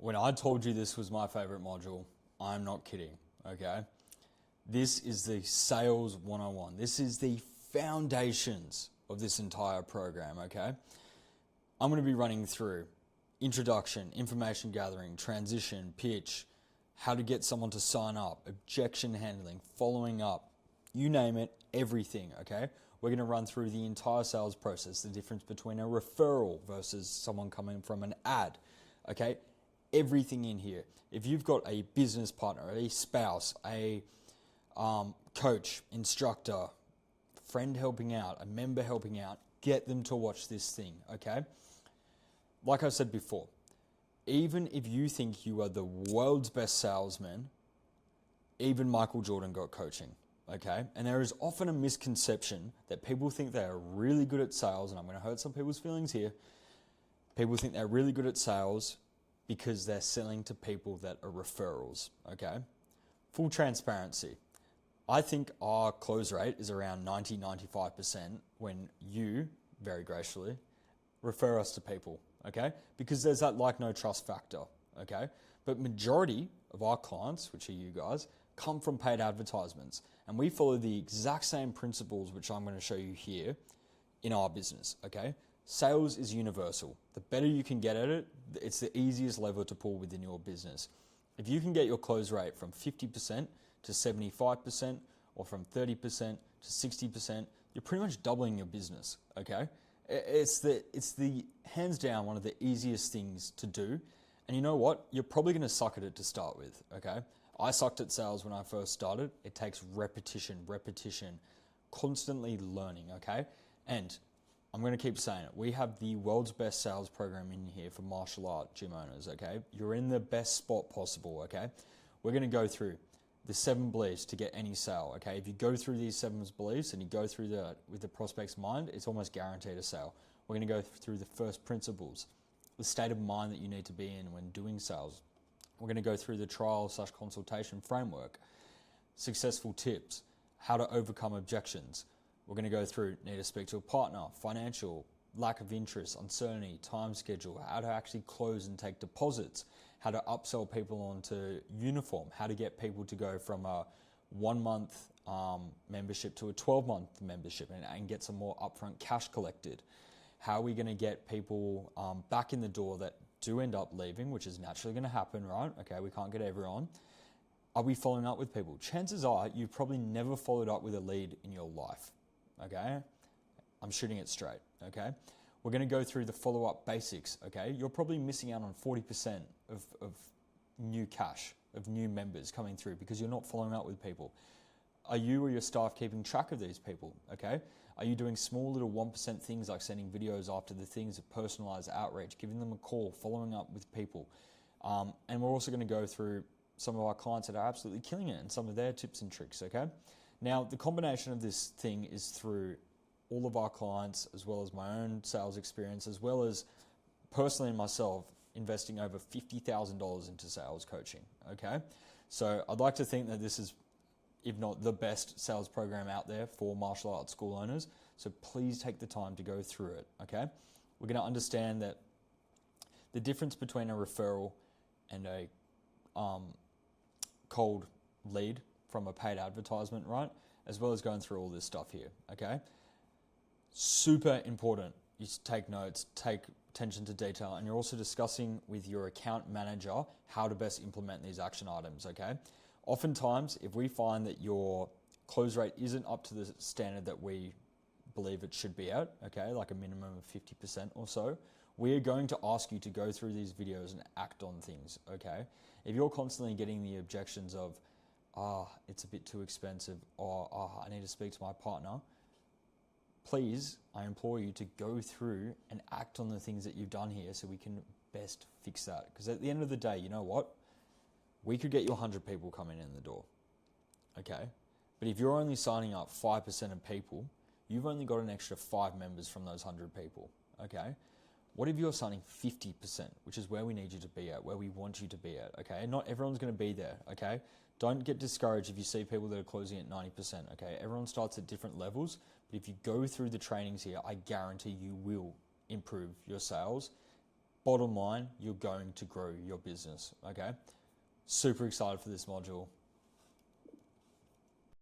When I told you this was my favorite module, I'm not kidding, okay? This is the Sales 101. This is the foundations of this entire program, okay? I'm going to be running through introduction, information gathering, transition, pitch, how to get someone to sign up, objection handling, following up, you name it, everything, okay? We're going to run through the entire sales process, the difference between a referral versus someone coming from an ad, okay? Everything in here. If you've got a business partner, a spouse, a coach, instructor, friend helping out, a member helping out, get them to watch this thing, okay? Like I said before, even if you think you are the world's best salesman, even Michael Jordan got coaching, okay? And there is often a misconception that people think they are really good at sales, and I'm going to hurt some people's feelings here. People think they're really good at sales because they're selling to people that are referrals, okay? Full transparency. I think our close rate is around 90-95% when you, very graciously, refer us to people, okay? Because there's that like, no trust factor, okay? But majority of our clients, which are you guys, come from paid advertisements. And we follow the exact same principles, which I'm going to show you here in our business, okay? Sales is universal. The better you can get at it, it's the easiest lever to pull within your business. If you can get your close rate from 50% to 75%, or from 30% to 60%, you're pretty much doubling your business, okay? It's the hands down one of the easiest things to do. And you know what? You're probably going to suck at it to start with, okay? I sucked at sales when I first started. It takes repetition, constantly learning, okay? And I'm going to keep saying it. We have the world's best sales program in here for martial art gym owners, okay? You're in the best spot possible, okay? We're going to go through the 7 beliefs to get any sale, okay? If you go through these 7 beliefs and you go through that with the prospect's mind, it's almost guaranteed a sale. We're going to go through the first principles, the state of mind that you need to be in when doing sales. We're going to go through the trial/consultation framework, successful tips, how to overcome objections. We're going to go through need to speak to a partner, financial, lack of interest, uncertainty, time schedule, how to actually close and take deposits, how to upsell people onto uniform, how to get people to go from a 1-month membership to a 12-month membership and get some more upfront cash collected. How are we going to get people back in the door that do end up leaving, which is naturally going to happen, right? Okay, we can't get everyone. Are we following up with people? Chances are you've probably never followed up with a lead in your life, okay? I'm shooting it straight, okay? We're going to go through the follow-up basics, okay? You're probably missing out on 40% of new cash, of new members coming through because you're not following up with people. Are you or your staff keeping track of these people, okay? Are you doing small little 1% things like sending videos after the things of personalized outreach, giving them a call, following up with people? And we're also going to go through some of our clients that are absolutely killing it and some of their tips and tricks, okay? Now, the combination of this thing is through all of our clients, as well as my own sales experience, as well as personally myself investing over $50,000 into sales coaching, okay? So I'd like to think that this is, if not the best sales program out there for martial arts school owners. So please take the time to go through it, okay? We're going to understand that the difference between a referral and a cold lead from a paid advertisement, right? As well as going through all this stuff here, okay? Super important. You take notes, take attention to detail, and you're also discussing with your account manager how to best implement these action items, okay? Oftentimes, if we find that your close rate isn't up to the standard that we believe it should be at, okay, like a minimum of 50% or so, we are going to ask you to go through these videos and act on things, okay? If you're constantly getting the objections of, it's a bit too expensive, or I need to speak to my partner, please, I implore you to go through and act on the things that you've done here so we can best fix that. Because at the end of the day, you know what? We could get you 100 people coming in the door, okay? But if you're only signing up 5% of people, you've only got an extra 5 members from those 100 people, okay? What if you're signing 50%, which is where we need you to be at, where we want you to be at, okay? Not everyone's going to be there, okay? Don't get discouraged if you see people that are closing at 90%, okay? Everyone starts at different levels, but if you go through the trainings here, I guarantee you will improve your sales bottom line, you're going to grow your business, okay? Super excited for this module.